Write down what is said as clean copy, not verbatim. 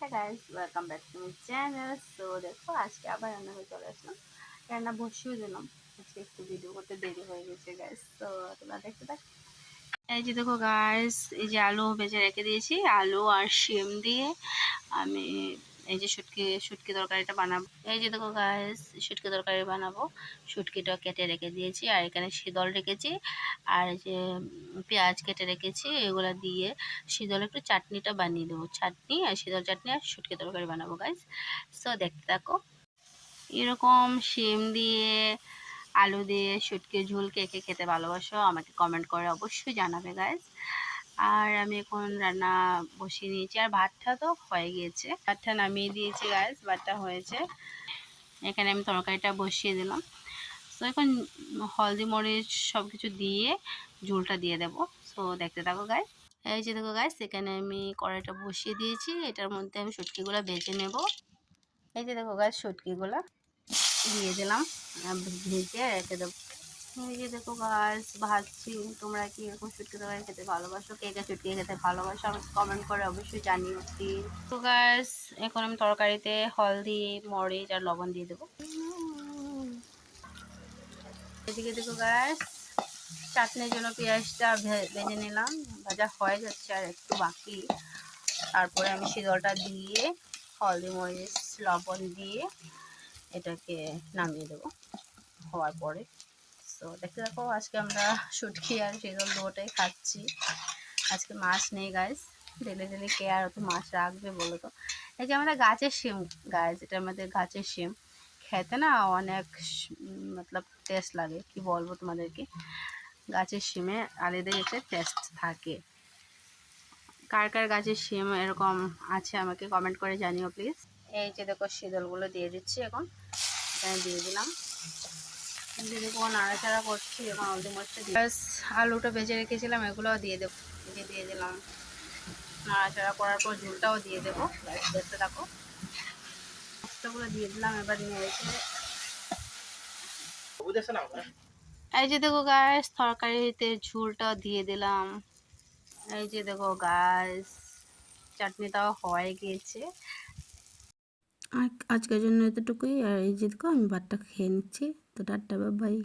হ্যাঁ guys, welcome back to my channel. So দেখো আজকে আবার রান্না করে চলে আসলাম, রান্না বসিয়ে দিলাম। আজকে একটু ভিডিও করতে দেরি হয়ে গেছে গাইস, তো তোমরা দেখতে থাকো। এই যে দেখো গাইস, এই যে আলু ভেজে রেখে দিয়েছি, আলু আর শিম দিয়ে আমি এই যে শুটকি তরকারিটা বানাবো। এই যে দেখো গাইস, শুটকি তরকারি বানাবো। শুটকিটা কেটে রেখে দিয়েছি, আর এখানে শীতল রেখেছি, আর এই যে পেঁয়াজ কেটে রেখেছি। এগুলা দিয়ে শীতল একটু চাটনিটা বানিয়ে দেবো, চাটনি আর শীতল চাটনি আর শুটকি তরকারি বানাবো গাইস। সো দেখতে থাকো। এরকম শিম দিয়ে আলু দিয়ে শুটকির ঝোল কে কে খেতে ভালোবাসো আমাকে কমেন্ট করে অবশ্যই জানাবে গাইস। আর আমি এখন রান্না বসিয়ে নিয়েছি, আর ভাতটা তো হয়ে গিয়েছে, ভাতটা নামিয়ে দিয়েছি গাইস, ভাতটা হয়েছে। এখানে আমি তরকারিটা বসিয়ে দিলাম। তো এখন হলদি মরিচ সব কিছু দিয়ে ঝোলটা দিয়ে দেবো। সো দেখতে থাকো গাইস। এই যে দেখো গাইস, এখানে আমি কড়াইটা বসিয়ে দিয়েছি, এটার মধ্যে আমি শুটকিগুলো ভেজে নেব। এই যে দেখো গাইস, শুটকিগুলো দিয়ে দিলাম, ভেজে রেখে দেবো। এই যে দেখো গাইস, ভাজছি। তোমরা কি এরকম শুটকি তরকারি খেতে ভালোবাসো? কে কে শুটকি খেতে ভালোবাসো আমাকে কমেন্ট করে অবশ্যই জানিও প্লিজ। তো গাইস, এখন আমি তরকারিতে হলদি মরিচ আর লবণ দিয়ে দেবো। এদিকে দেখো গাইস, চাটনির জন্য পেঁয়াজটা ভেজে নিলাম, ভাজা হয়ে যাচ্ছে আর একটু বাকি। তারপরে আমি শীতলটা দিয়ে হলদি মরিচ লবণ দিয়ে এটাকে নামিয়ে দেবো হওয়ার পরে। তো দেখতে দেখো, আজকে আমরা শুটকি আর শীতল দুটোটাই খাচ্ছি। আজকে মাছ নেই গাইস, ডেলি ডেলি কে আর অত মাছ রাখবে বলো তো। এই যে আমাদের গাছের শিম গাইস, এটা আমাদের গাছের শিম, খেতে না অনেক মতলব টেস্ট লাগে, কি বলবো তোমাদেরকে। গাছের শিমে আলাদাই একটা টেস্ট থাকে। কার কার গাছের শিম এরকম আছে আমাকে কমেন্ট করে জানিও প্লিজ। এই যে দেখো, শীতলগুলো দিয়ে দিচ্ছি, এখন এখানে দিয়ে দিলাম। দেখো নাড়াচাড়া করছি, এখন হলদি মরিচটা দিয়ে আলুটা ভেজে রেখেছিলাম এগুলোও দিয়ে দেবো। দিয়ে দিলাম, নাড়াচাড়া করার পর ঝোলটাও দিয়ে দেবো। দেখতে থাকো, মশলাগুলো দিয়ে দিলাম, এবার নেড়েছে। এই যে দেখো গাইস, তরকারিতে ঝোলটাও দিয়ে দিলাম। এই যে দেখো গাইস, চাটনিটাও হয়ে গিয়েছে। আজকের জন্য এতটুকুই। আর এই যে দেখো, আমি ভাতটা খেয়ে নিচ্ছি। তো টাটা, বাই বাই।